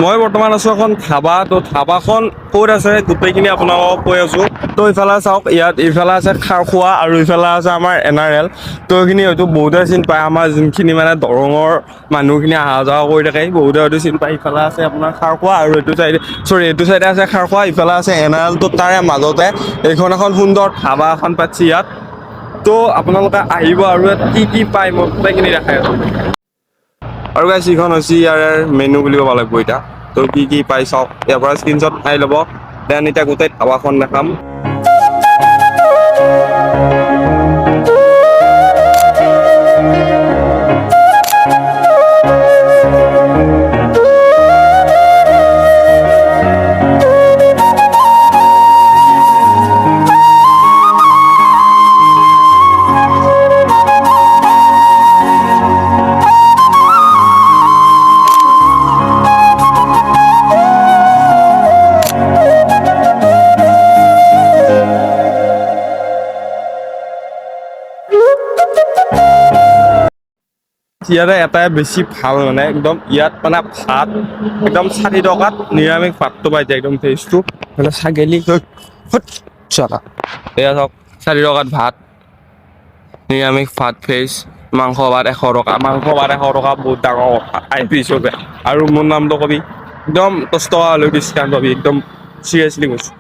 মই বৰ্তমান আছোঁ এখন ধাবা। তো ধাবাখন ক'ত আছে গোটেইখিনি আপোনালোকক কৈ আছোঁ। তো ইফালে চাওক, ইয়াত ইফালে আছে খাৰখোৱা আৰু ইফালে আছে আমাৰ NRL। তো এইখিনি হয়তো বহুতে চিনি পায়, আমাৰ যোনখিনি মানে দৰঙৰ মানুহখিনি অহা যোৱা কৰি থাকে বহুতে হয়তো চিনি পায়। ইফালে আছে আপোনাৰ খাৰখোৱা আৰু এইটো চাইডে আছে খাৰখোৱা, ইফালে আছে NRL। তো তাৰে মাজতে এইখন এখন সুন্দৰ ধাবা এখন পাইছে ইয়াত। তো আপোনালোকে আহিব আৰু ইয়াত কি কি পায় মই গোটেইখিনি দেখাই আছোঁ। আৰু গাইছ এইখন হৈছে ইয়াৰ মেনু বুলি ক'ব লাগিব এতিয়া। তো কি কি পাই চাওক, ইয়াৰ পৰা স্ক্ৰীনশ্বট মাৰি ল'ব। দেন এতিয়া গোটেই ধাবাখন দেখাম। ইয়াতে এটাই বেছি ভাল মানে একদম, ইয়াত মানে ভাত একদম 60 টকাত নিৰামিষ ভাতটো পাই যায়, একদম টেষ্টটো মানে ছাগলী চলা। এয়া চাওক 60 টকাত ভাত, নিৰামিষ ভাত ভেজ, মাংস ভাত 100 টকা। মাংস ভাত 100 টকা বহুত ডাঙৰ কথা IP হিচাপে। আৰু মোৰ নামটো কবি একদম 10 টকা হ'লেও ডিছকাউণ্ট পাবি, একদম চিৰিয়াছলি কৈছোঁ।